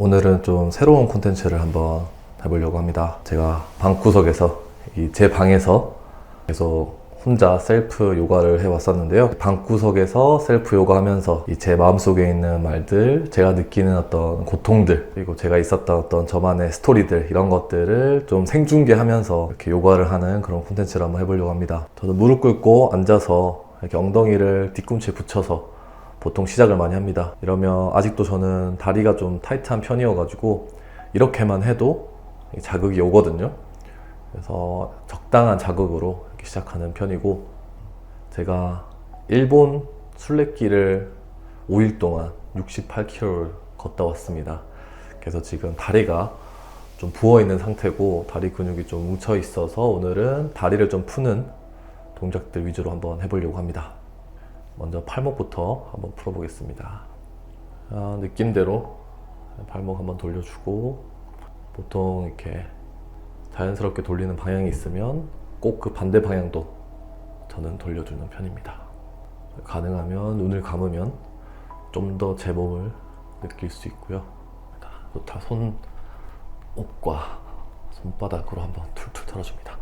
오늘은 좀 새로운 콘텐츠를 한번 해보려고 합니다. 제가 방구석에서 제 방에서 계속 혼자 셀프 요가를 해왔었는데요. 방구석에서 셀프 요가 하면서 제 마음속에 있는 말들, 제가 느끼는 어떤 고통들, 그리고 제가 있었던 어떤 저만의 스토리들, 이런 것들을 좀 생중계하면서 이렇게 요가를 하는 그런 콘텐츠를 한번 해보려고 합니다. 저는 무릎 꿇고 앉아서 이렇게 엉덩이를 뒤꿈치에 붙여서 보통 시작을 많이 합니다. 이러면 아직도 저는 다리가 좀 타이트한 편이어가지고 이렇게만 해도 자극이 오거든요. 그래서 적당한 자극으로 이렇게 시작하는 편이고, 제가 일본 순례길을 5일 동안 68km를 걷다 왔습니다. 그래서 지금 다리가 좀 부어있는 상태고 다리 근육이 좀 뭉쳐 있어서 오늘은 다리를 좀 푸는 동작들 위주로 한번 해보려고 합니다. 먼저 팔목부터 한번 풀어보겠습니다. 느낌대로 발목 한번 돌려주고, 보통 이렇게 자연스럽게 돌리는 방향이 있으면 꼭 그 반대 방향도 저는 돌려주는 편입니다. 가능하면 눈을 감으면 좀 더 제 몸을 느낄 수 있고요. 다 손목과 손바닥으로 한번 툴툴 털어줍니다.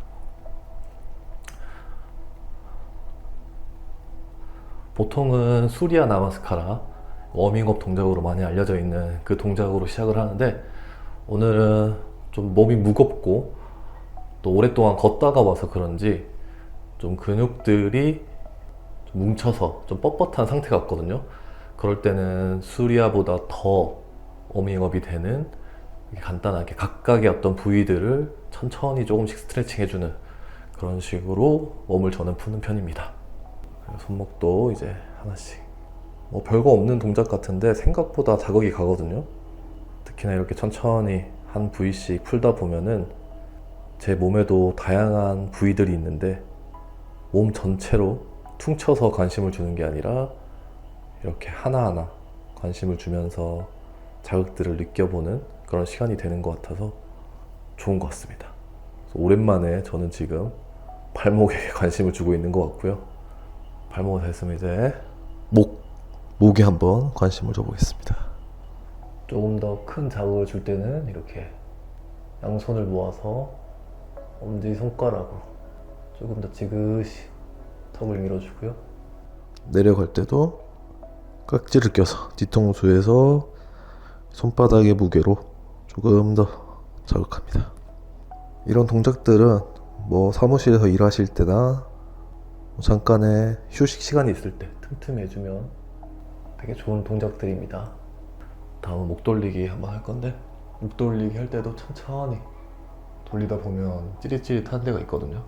보통은 수리야 나마스카라, 워밍업 동작으로 많이 알려져 있는 그 동작으로 시작을 하는데, 오늘은 좀 몸이 무겁고 또 오랫동안 걷다가 와서 그런지 좀 근육들이 좀 뭉쳐서 좀 뻣뻣한 상태 같거든요. 그럴 때는 수리아보다 더 워밍업이 되는 간단하게 각각의 어떤 부위들을 천천히 조금씩 스트레칭 해주는 그런 식으로 몸을 저는 푸는 편입니다. 손목도 이제 하나씩, 별거 없는 동작 같은데 생각보다 자극이 가거든요. 특히나 이렇게 천천히 한 부위씩 풀다 보면은 제 몸에도 다양한 부위들이 있는데 몸 전체로 퉁쳐서 관심을 주는 게 아니라 이렇게 하나하나 관심을 주면서 자극들을 느껴보는 그런 시간이 되는 것 같아서 좋은 것 같습니다. 그래서 오랜만에 저는 지금 발목에 관심을 주고 있는 것 같고요. 발목을 했으면 이제 목에 한번 관심을 줘보겠습니다. 조금 더 큰 자극을 줄 때는 이렇게 양손을 모아서 엄지손가락으로 조금 더 지그시 턱을 밀어주고요. 내려갈 때도 깍지를 껴서 뒤통수에서 손바닥의 무게로 조금 더 자극합니다. 이런 동작들은 사무실에서 일하실 때나 잠깐의 휴식 시간이 있을 때 틈틈이 해주면 되게 좋은 동작들입니다. 다음은 목 돌리기 한번 할 건데, 목 돌리기 할 때도 천천히 돌리다 보면 찌릿찌릿한 데가 있거든요.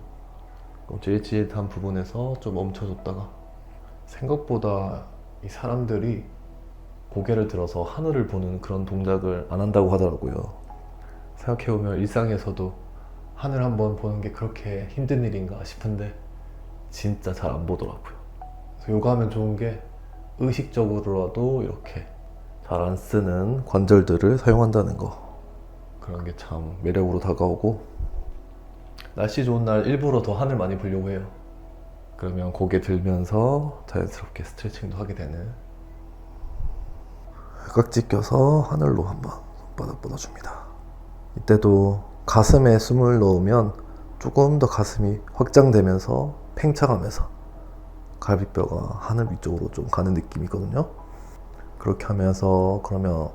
그럼 찌릿찌릿한 부분에서 좀 멈춰줬다가, 생각보다 이 사람들이 고개를 들어서 하늘을 보는 그런 동작을 안 한다고 하더라고요. 생각해보면 일상에서도 하늘 한번 보는 게 그렇게 힘든 일인가 싶은데 진짜 잘 안 보더라고요. 그래서 요가하면 좋은 게 의식적으로라도 이렇게 잘 안 쓰는 관절들을 사용한다는 거, 그런 게 참 매력으로 다가오고, 날씨 좋은 날 일부러 더 하늘 많이 보려고 해요. 그러면 고개 들면서 자연스럽게 스트레칭도 하게 되는. 깍지 껴서 하늘로 한번 손바닥 뻗어줍니다. 이때도 가슴에 숨을 넣으면 조금 더 가슴이 확장되면서 팽창하면서 갈비뼈가 하늘 위쪽으로 좀 가는 느낌이거든요. 그렇게 하면서 그러면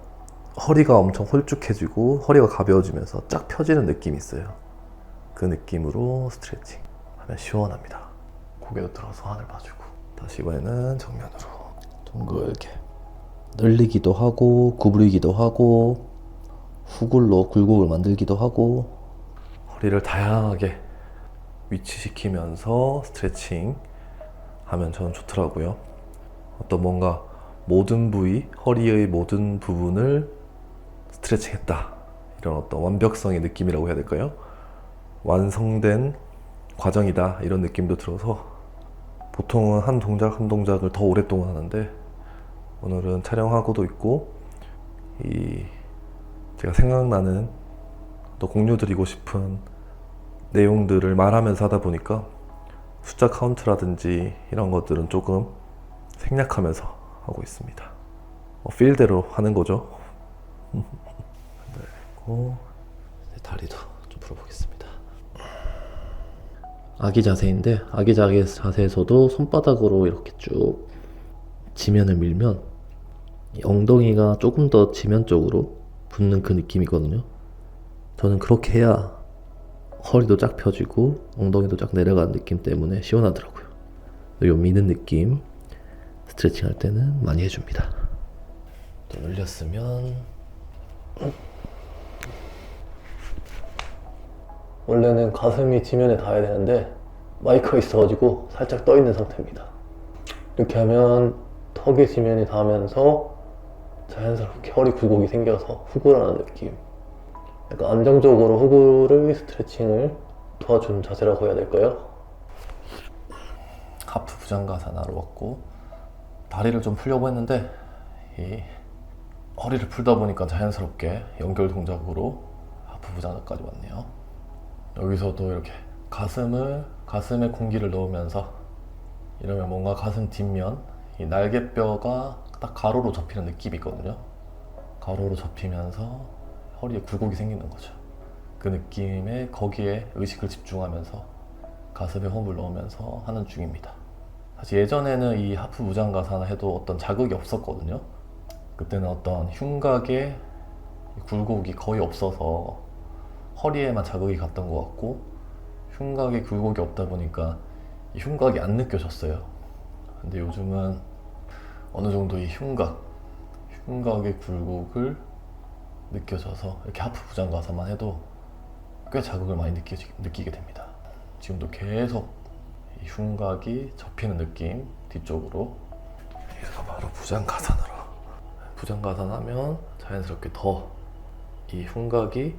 허리가 엄청 홀쭉해지고 허리가 가벼워지면서 쫙 펴지는 느낌이 있어요. 그 느낌으로 스트레칭 하면 시원합니다. 고개도 들어서 하늘 봐주고, 다시 이번에는 정면으로 둥글게 늘리기도 하고 구부리기도 하고 후굴로 굴곡을 만들기도 하고, 허리를 다양하게 위치시키면서 스트레칭 하면 저는 좋더라고요. 어떤 뭔가 모든 부위, 허리의 모든 부분을 스트레칭 했다, 이런 어떤 완벽성의 느낌이라고 해야 될까요? 완성된 과정이다, 이런 느낌도 들어서 보통은 한 동작 한 동작을 더 오랫동안 하는데, 오늘은 촬영하고도 있고 제가 생각나는 또 공유드리고 싶은 내용들을 말하면서 하다 보니까 숫자 카운트라든지 이런 것들은 조금 생략하면서 하고 있습니다. 필대로 하는 거죠. 그리고 다리도 좀 풀어보겠습니다. 아기 자세인데 아기 자세에서도 손바닥으로 이렇게 쭉 지면을 밀면 이 엉덩이가 조금 더 지면 쪽으로 붙는 그 느낌이거든요. 저는 그렇게 해야 허리도 쫙 펴지고 엉덩이도 쫙 내려가는 느낌 때문에 시원하더라고요. 요 미는 느낌 스트레칭 할 때는 많이 해줍니다. 또 늘렸으면 원래는 가슴이 지면에 닿아야 되는데 마이크가 있어가지고 살짝 떠 있는 상태입니다. 이렇게 하면 턱이 지면에 닿으면서 자연스럽게 허리 굴곡이 생겨서 후구라는 느낌. 약간 안정적으로 후구를 스트레칭을 도와주는 자세라고 해야 될까요? 하프 부장가사나로 왔고 다리를 좀 풀려고 했는데 이 허리를 풀다 보니까 자연스럽게 연결 동작으로 하프 부장가까지 왔네요. 여기서도 이렇게 가슴에 공기를 넣으면서 이러면 뭔가 가슴 뒷면 이 날개뼈가 딱 가로로 접히는 느낌이 있거든요. 가로로 접히면서 허리에 굴곡이 생기는 거죠. 그 느낌에 거기에 의식을 집중하면서 가슴에 호흡을 넣으면서 하는 중입니다. 사실 예전에는 이 하프 무장가사나 해도 어떤 자극이 없었거든요. 그때는 어떤 흉곽에 굴곡이 거의 없어서 허리에만 자극이 갔던 것 같고 흉곽에 굴곡이 없다 보니까 이 흉곽이 안 느껴졌어요. 근데 요즘은 어느 정도 이 흉곽의 굴곡을 느껴져서 이렇게 하프 부장가사만 해도 꽤 자극을 많이 느끼게 됩니다. 지금도 계속 이 흉곽이 접히는 느낌 뒤쪽으로. 얘가 바로 부장가산으로. 부장가산 하면 자연스럽게 더 이 흉곽이,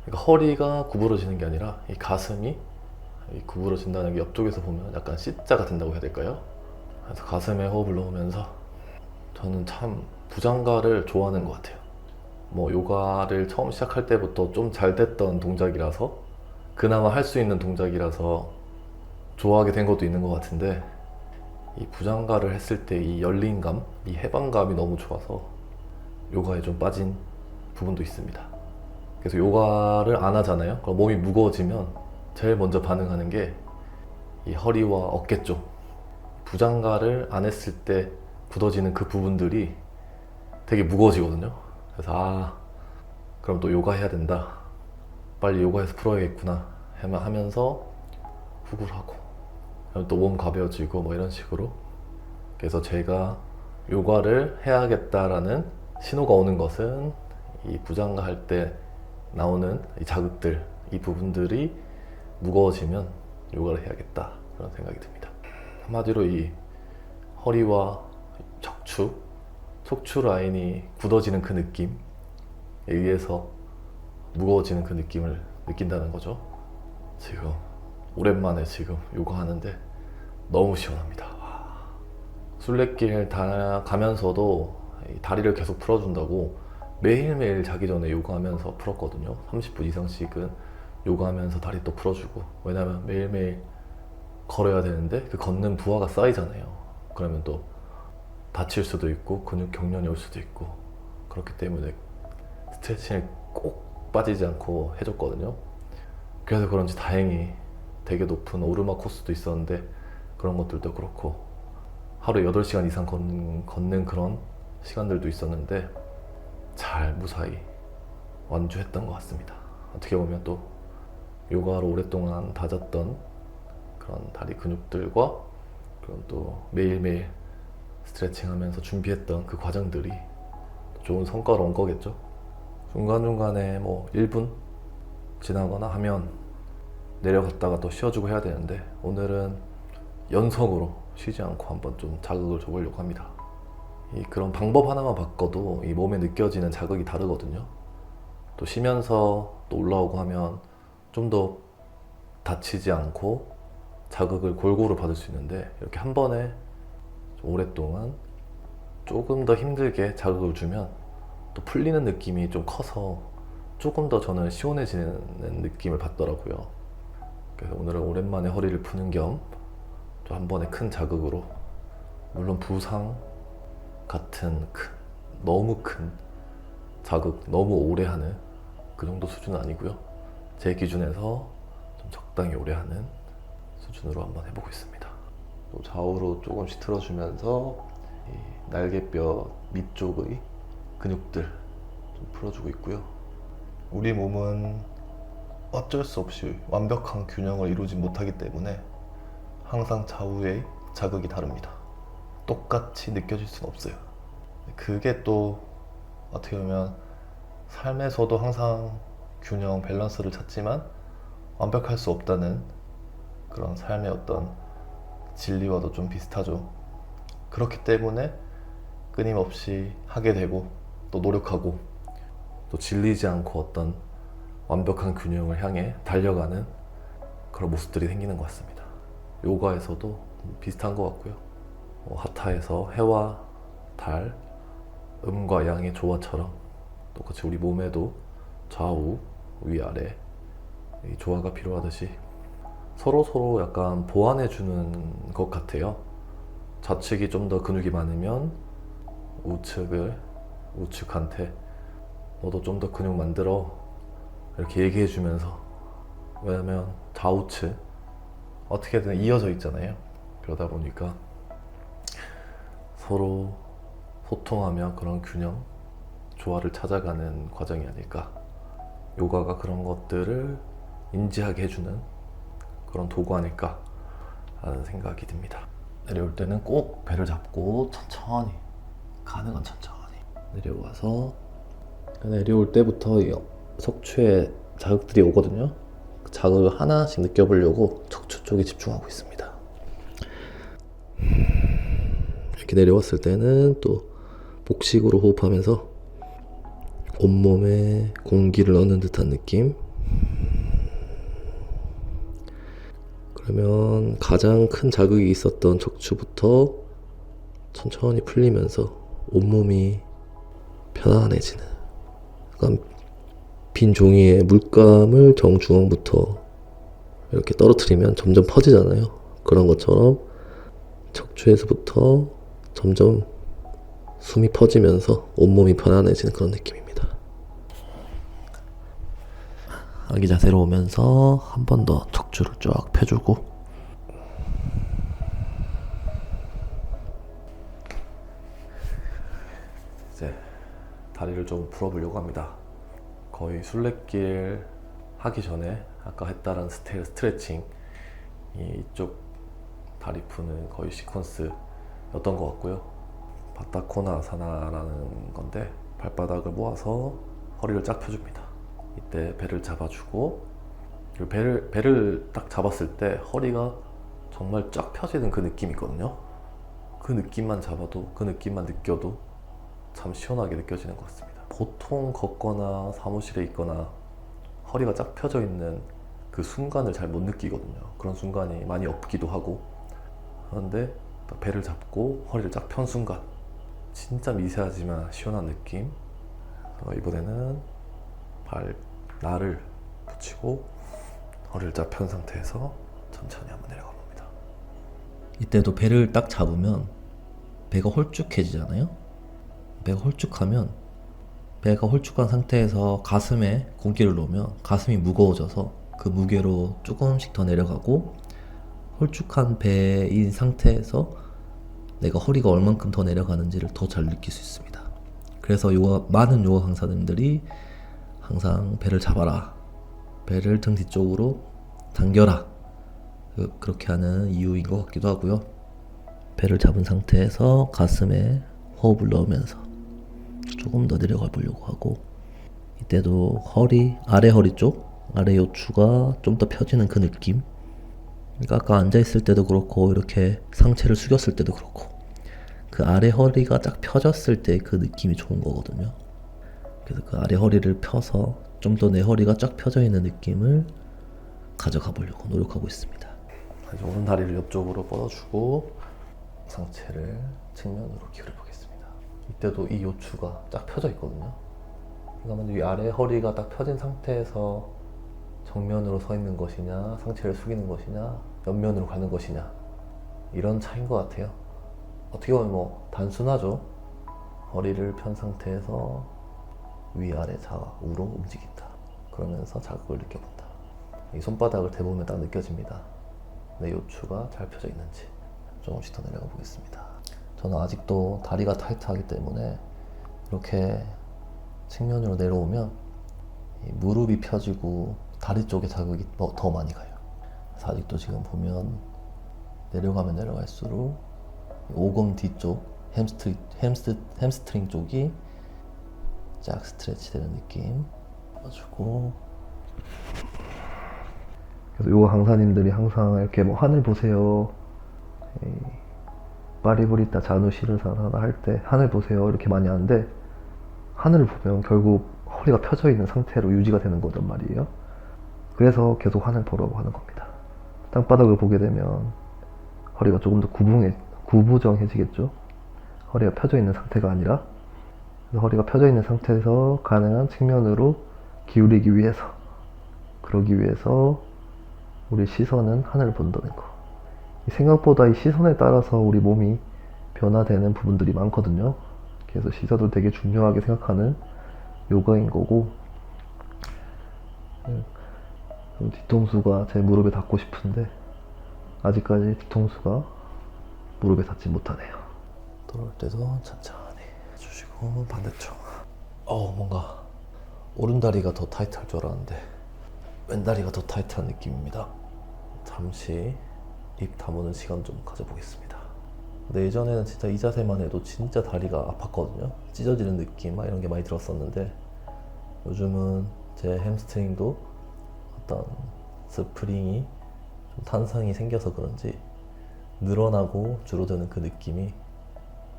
그러니까 허리가 구부러지는 게 아니라 이 가슴이 구부러진다는 게 옆쪽에서 보면 약간 C자가 된다고 해야 될까요? 그래서 가슴에 호흡을 넣으면서 저는 참 부장가를 좋아하는 것 같아요. 뭐 요가를 처음 시작할 때부터 좀 잘 됐던 동작이라서 그나마 할 수 있는 동작이라서 좋아하게 된 것도 있는 것 같은데 이 부장가를 했을 때 이 열린감, 이 해방감이 너무 좋아서 요가에 좀 빠진 부분도 있습니다. 그래서 요가를 안 하잖아요. 그럼 몸이 무거워지면 제일 먼저 반응하는 게 이 허리와 어깨 쪽, 부장가를 안 했을 때 굳어지는 그 부분들이 되게 무거워지거든요. 그래서 그럼 또 요가 해야 된다, 빨리 요가해서 풀어야겠구나 하면서 후구를 하고 또 몸 가벼워지고 뭐 이런 식으로. 그래서 제가 요가를 해야겠다라는 신호가 오는 것은 이 부장가 할 때 나오는 이 자극들, 이 부분들이 무거워지면 요가를 해야겠다 그런 생각이 듭니다. 한마디로 이 허리와 척추 라인이 굳어지는 그 느낌에 의해서 무거워지는 그 느낌을 느낀다는 거죠. 지금 오랜만에 지금 요가 하는데 너무 시원합니다. 순례길 다 가면서도 다리를 계속 풀어준다고 매일매일 자기 전에 요가하면서 풀었거든요. 30분 이상씩은 요가하면서 다리 또 풀어주고. 왜냐면 매일매일 걸어야 되는데 그 걷는 부하가 쌓이잖아요. 그러면 또 다칠 수도 있고 근육 경련이 올 수도 있고, 그렇기 때문에 스트레칭을 꼭 빠지지 않고 해줬거든요. 그래서 그런지 다행히 되게 높은 오르막 코스도 있었는데 그런 것들도 그렇고 하루에 8시간 이상 걷는 그런 시간들도 있었는데 잘 무사히 완주했던 것 같습니다. 어떻게 보면 또 요가로 오랫동안 다졌던 그런 다리 근육들과 그런 또 매일매일 스트레칭 하면서 준비했던 그 과정들이 좋은 성과로 온 거겠죠. 중간중간에 뭐 1분 지나거나 하면 내려갔다가 또 쉬어주고 해야 되는데 오늘은 연속으로 쉬지 않고 한번 좀 자극을 줘보려고 합니다. 그런 방법 하나만 바꿔도 이 몸에 느껴지는 자극이 다르거든요. 또 쉬면서 또 올라오고 하면 좀 더 다치지 않고 자극을 골고루 받을 수 있는데 이렇게 한 번에 오랫동안 조금 더 힘들게 자극을 주면 또 풀리는 느낌이 좀 커서 조금 더 저는 시원해지는 느낌을 받더라고요. 그래서 오늘은 오랜만에 허리를 푸는 겸 또 한 번에 큰 자극으로, 물론 부상 같은 너무 큰 자극, 너무 오래 하는 그 정도 수준은 아니고요. 제 기준에서 좀 적당히 오래 하는 수준으로 한번 해보고 있습니다. 또 좌우로 조금씩 틀어주면서 이 날개뼈 밑쪽의 근육들 좀 풀어주고 있고요. 우리 몸은 어쩔 수 없이 완벽한 균형을 이루지 못하기 때문에 항상 좌우의 자극이 다릅니다. 똑같이 느껴질 수는 없어요. 그게 또 어떻게 보면 삶에서도 항상 균형, 밸런스를 찾지만 완벽할 수 없다는 그런 삶의 어떤 진리와도 좀 비슷하죠. 그렇기 때문에 끊임없이 하게 되고 또 노력하고 또 질리지 않고 어떤 완벽한 균형을 향해 달려가는 그런 모습들이 생기는 것 같습니다. 요가에서도 비슷한 것 같고요. 하타에서 해와 달, 음과 양의 조화처럼 똑같이 우리 몸에도 좌우, 위아래 이 조화가 필요하듯이 서로 약간 보완해 주는 것 같아요. 좌측이 좀 더 근육이 많으면 우측한테 너도 좀 더 근육 만들어 이렇게 얘기해 주면서, 왜냐면 좌우측 어떻게든 이어져 있잖아요. 그러다 보니까 서로 소통하며 그런 균형, 조화를 찾아가는 과정이 아닐까. 요가가 그런 것들을 인지하게 해주는 그런 도구 아닐까 하는 생각이 듭니다. 내려올 때는 꼭 배를 잡고 천천히, 가능한 천천히 내려와서, 내려올 때부터 척추에 자극들이 오거든요. 그 자극을 하나씩 느껴보려고 척추 쪽에 집중하고 있습니다. 이렇게 내려왔을 때는 또 복식으로 호흡하면서 온몸에 공기를 넣는 듯한 느낌. 그러면 가장 큰 자극이 있었던 척추부터 천천히 풀리면서 온몸이 편안해지는, 약간 빈 종이에 물감을 정중앙부터 이렇게 떨어뜨리면 점점 퍼지잖아요. 그런 것처럼 척추에서부터 점점 숨이 퍼지면서 온몸이 편안해지는 그런 느낌입니다. 아기 자세로 오면서 한 번 더 척추를 쫙 펴주고, 이제 다리를 좀 풀어보려고 합니다. 거의 순례길 하기 전에 아까 했다는 스트레칭, 이쪽 다리 푸는 거의 시퀀스였던 것 같고요. 바타코나사나라는 건데 발바닥을 모아서 허리를 쫙 펴줍니다. 이때 배를 잡아주고, 배를 딱 잡았을 때 허리가 정말 쫙 펴지는 그 느낌이 있거든요. 그 느낌만 잡아도, 그 느낌만 느껴도 참 시원하게 느껴지는 것 같습니다. 보통 걷거나 사무실에 있거나 허리가 쫙 펴져 있는 그 순간을 잘 못 느끼거든요. 그런 순간이 많이 없기도 하고. 그런데 배를 잡고 허리를 쫙 편 순간 진짜 미세하지만 시원한 느낌. 이번에는 날을 붙이고 허리를 쫙 편 상태에서 천천히 한번 내려가 봅니다. 이때도 배를 딱 잡으면 배가 홀쭉해지잖아요. 배가 홀쭉하면, 배가 홀쭉한 상태에서 가슴에 공기를 놓으면 가슴이 무거워져서 그 무게로 조금씩 더 내려가고, 홀쭉한 배인 상태에서 내가 허리가 얼만큼 더 내려가는지를 더 잘 느낄 수 있습니다. 그래서 많은 요가 강사님들이 항상 배를 잡아라, 배를 등 뒤쪽으로 당겨라, 그렇게 하는 이유인 것 같기도 하고요. 배를 잡은 상태에서 가슴에 호흡을 넣으면서 조금 더 내려가 보려고 하고, 이때도 아래 허리 쪽, 아래 요추가 좀 더 펴지는 그 느낌. 그러니까 아까 앉아있을 때도 그렇고 이렇게 상체를 숙였을 때도 그렇고 그 아래 허리가 딱 펴졌을 때 그 느낌이 좋은 거거든요. 그래서 그 아래 허리를 펴서 좀 더 내 허리가 쫙 펴져 있는 느낌을 가져가 보려고 노력하고 있습니다. 이제 오른 다리를 옆쪽으로 뻗어주고 상체를 측면으로 기울여 보겠습니다. 이때도 이 요추가 딱 펴져 있거든요. 그러면 이 아래 허리가 딱 펴진 상태에서 정면으로 서 있는 것이냐, 상체를 숙이는 것이냐, 옆면으로 가는 것이냐, 이런 차이인 것 같아요. 어떻게 보면 단순하죠. 허리를 편 상태에서 위아래 좌우로 움직인다. 그러면서 자극을 느껴본다. 이 손바닥을 대보면 딱 느껴집니다. 내 요추가 잘 펴져 있는지. 조금씩 더 내려가 보겠습니다. 저는 아직도 다리가 타이트하기 때문에 이렇게 측면으로 내려오면 이 무릎이 펴지고 다리 쪽에 자극이 더 많이 가요. 그래서 아직도 지금 보면 내려가면 내려갈수록 오금 뒤쪽 햄스트링 쪽이 쫙 스트레치 되는 느낌 해주고. 그래서 요가 강사님들이 항상 이렇게 뭐 하늘 보세요, 파리브리타 자누시르사나 할 때 하늘 보세요 이렇게 많이 하는데, 하늘을 보면 결국 허리가 펴져 있는 상태로 유지가 되는 거란 말이에요. 그래서 계속 하늘 보라고 하는 겁니다. 땅바닥을 보게 되면 허리가 조금 더 구부정해지겠죠. 허리가 펴져 있는 상태가 아니라. 그래서 허리가 펴져 있는 상태에서 가능한 측면으로 기울이기 위해서, 그러기 위해서 우리 시선은 하늘을 본다는 거. 생각보다 이 시선에 따라서 우리 몸이 변화되는 부분들이 많거든요. 그래서 시선을 되게 중요하게 생각하는 요가인 거고, 뒤통수가 제 무릎에 닿고 싶은데 아직까지 뒤통수가 무릎에 닿지 못하네요. 돌아올 때도 천천히 해주시고. 반대쪽. 뭔가 오른다리가 더 타이트할 줄 알았는데 왼다리가 더 타이트한 느낌입니다. 잠시 입 다무는 시간 좀 가져보겠습니다. 근데 예전에는 진짜 이 자세만 해도 진짜 다리가 아팠거든요. 찢어지는 느낌 막 이런 게 많이 들었었는데, 요즘은 제 햄스트링도 어떤 스프링이 좀 탄성이 생겨서 그런지 늘어나고 줄어드는 그 느낌이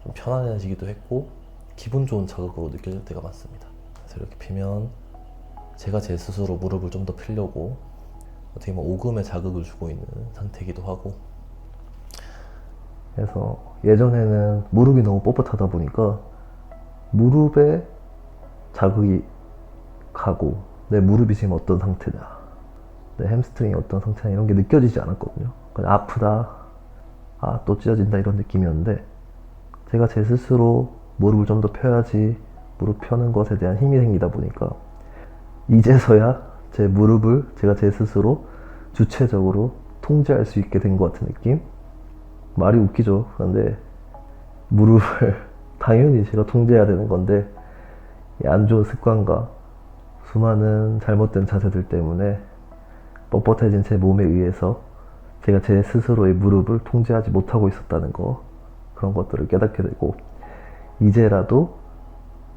좀 편안해지기도 했고 기분 좋은 자극으로 느껴질 때가 많습니다. 그래서 이렇게 피면 제가 제 스스로 무릎을 좀 더 펴려고 어떻게 보면 오금에 자극을 주고 있는 상태이기도 하고. 그래서 예전에는 무릎이 너무 뻣뻣하다 보니까 무릎에 자극이 가고 내 무릎이 지금 어떤 상태냐, 내 햄스트링이 어떤 상태냐 이런 게 느껴지지 않았거든요. 그냥 아프다, 또 찢어진다 이런 느낌이었는데, 제가 제 스스로 무릎을 좀 더 펴야지 무릎 펴는 것에 대한 힘이 생기다 보니까 이제서야 제 무릎을 제가 제 스스로 주체적으로 통제할 수 있게 된 것 같은 느낌? 말이 웃기죠. 그런데 무릎을 당연히 제가 통제해야 되는 건데, 안 좋은 습관과 수많은 잘못된 자세들 때문에 뻣뻣해진 제 몸에 의해서 제가 제 스스로의 무릎을 통제하지 못하고 있었다는 거, 그런 것들을 깨닫게 되고, 이제라도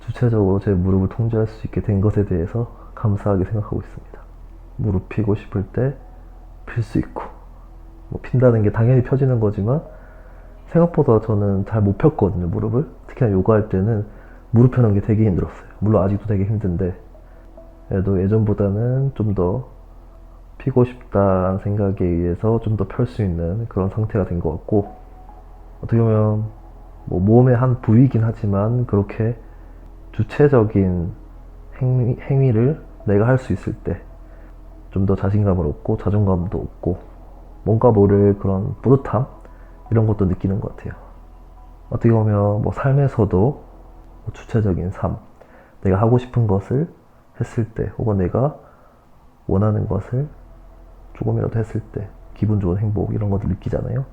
주체적으로 제 무릎을 통제할 수 있게 된 것에 대해서 감사하게 생각하고 있습니다. 무릎 펴고 싶을 때 필 수 있고, 뭐 핀다는 게 당연히 펴지는 거지만 생각보다 저는 잘 못 폈거든요, 무릎을. 특히나 요가할 때는 무릎 펴는 게 되게 힘들었어요. 물론 아직도 되게 힘든데, 그래도 예전보다는 좀 더 피고 싶다라는 생각에 의해서 좀 더 펼 수 있는 그런 상태가 된 것 같고, 어떻게 보면 뭐 몸의 한 부위이긴 하지만 그렇게 주체적인 행위를 내가 할 수 있을 때 좀 더 자신감을 얻고 자존감도 얻고 뭔가 모를 그런 뿌듯함 이런 것도 느끼는 것 같아요. 어떻게 보면 뭐 삶에서도 뭐 주체적인 삶, 내가 하고 싶은 것을 했을 때 혹은 내가 원하는 것을 조금이라도 했을 때 기분 좋은 행복 이런 것들 느끼잖아요.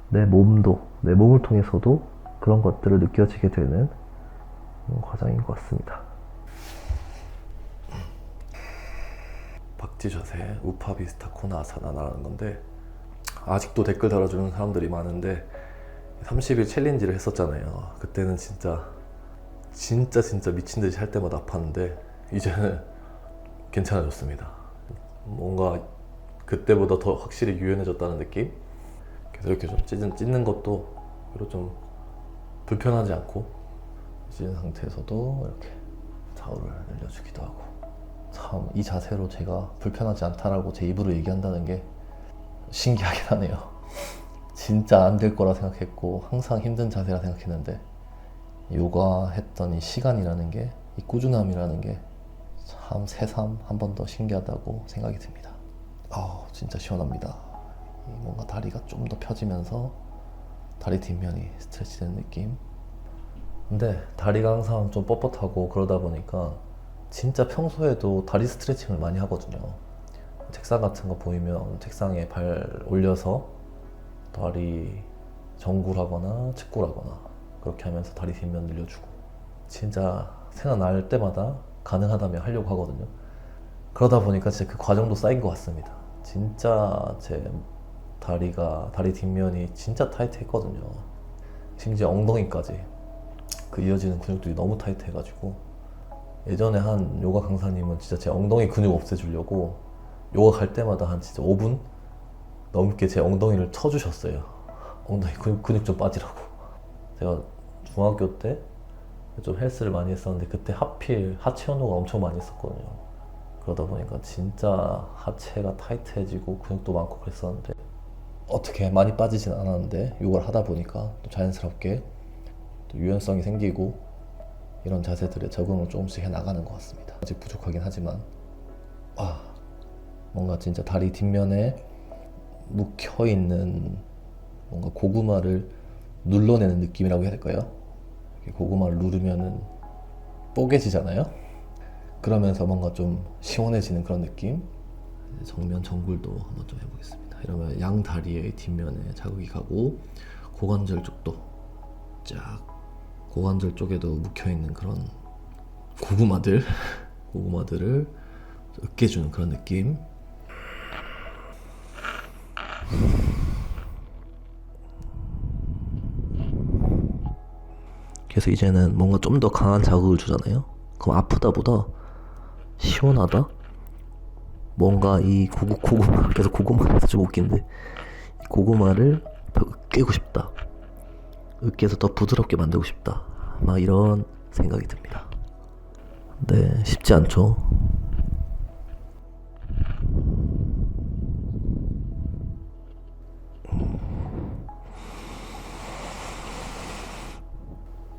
내 몸을 통해서도 그런 것들을 느껴지게 되는 과정인 것 같습니다. 박쥐 자세, 우파비스타 코나 아사나라는 건데, 아직도 댓글 달아주는 사람들이 많은데 30일 챌린지를 했었잖아요. 그때는 진짜 미친듯이 할 때마다 아팠는데 이제는 괜찮아졌습니다. 뭔가 그때보다 더 확실히 유연해졌다는 느낌? 그래서 이렇게 좀 찢는 것도 좀 불편하지 않고, 찢은 상태에서도 이렇게 타올을 늘려주기도 하고. 참 이 자세로 제가 불편하지 않다라고 제 입으로 얘기한다는 게 신기하긴 하네요. 진짜 안 될 거라 생각했고 항상 힘든 자세라 생각했는데, 요가 했던 이 시간이라는 게, 이 꾸준함이라는 게 참 새삼 한 번 더 신기하다고 생각이 듭니다. 진짜 시원합니다. 뭔가 다리가 좀 더 펴지면서 다리 뒷면이 스트레치 되는 느낌. 근데 다리가 항상 좀 뻣뻣하고 그러다 보니까 진짜 평소에도 다리 스트레칭을 많이 하거든요. 책상 같은 거 보이면 책상에 발 올려서 다리 정굴하거나 측굴하거나 그렇게 하면서 다리 뒷면 늘려주고, 진짜 생각날 때마다 가능하다면 하려고 하거든요. 그러다 보니까 진짜 그 과정도 쌓인 것 같습니다. 진짜 제 다리 뒷면이 진짜 타이트했거든요. 심지어 엉덩이까지 그 이어지는 근육들이 너무 타이트해가지고, 예전에 한 요가 강사님은 진짜 제 엉덩이 근육 없애주려고 요가 갈 때마다 한 진짜 5분 넘게 제 엉덩이를 쳐주셨어요. 엉덩이 근육 좀 빠지라고. 제가 중학교 때 좀 헬스를 많이 했었는데 그때 하필 하체 운동을 엄청 많이 했었거든요. 그러다 보니까 진짜 하체가 타이트해지고 근육도 많고 그랬었는데, 어떻게 많이 빠지진 않았는데 요가를 하다 보니까 또 자연스럽게 또 유연성이 생기고 이런 자세들에 적응을 조금씩 해 나가는 것 같습니다. 아직 부족하긴 하지만 뭔가 진짜 다리 뒷면에 묵혀있는 뭔가 고구마를 눌러내는 느낌이라고 해야 될까요? 고구마를 누르면은 뽀개지잖아요? 그러면서 뭔가 좀 시원해지는 그런 느낌? 정면 정굴도 한번 좀 해보겠습니다. 이러면 양 다리의 뒷면에 자극이 가고, 고관절 쪽도 쫙, 고관절 쪽에도 묵혀있는 그런 고구마들을 으깨주는 그런 느낌. 그래서 이제는 뭔가 좀 더 강한 자극을 주잖아요. 그럼 아프다보다 시원하다? 뭔가 이 고구마, 계속 고구마에서 좀 웃긴데, 고구마를 더 으깨고 싶다. 으깨서 더 부드럽게 만들고 싶다. 막 이런 생각이 듭니다. 네, 쉽지 않죠.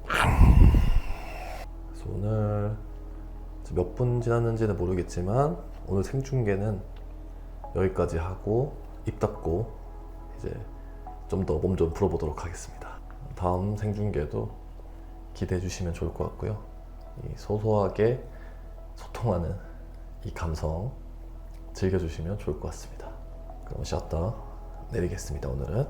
그래서 오늘 몇 분 지났는지는 모르겠지만 오늘 생중계는 여기까지 하고 입 닫고 이제 좀 더 몸 좀 풀어보도록 하겠습니다. 다음 생중계도 기대해 주시면 좋을 것 같고요. 이 소소하게 소통하는 이 감성 즐겨주시면 좋을 것 같습니다. 그럼 쉬었다 내리겠습니다. 오늘은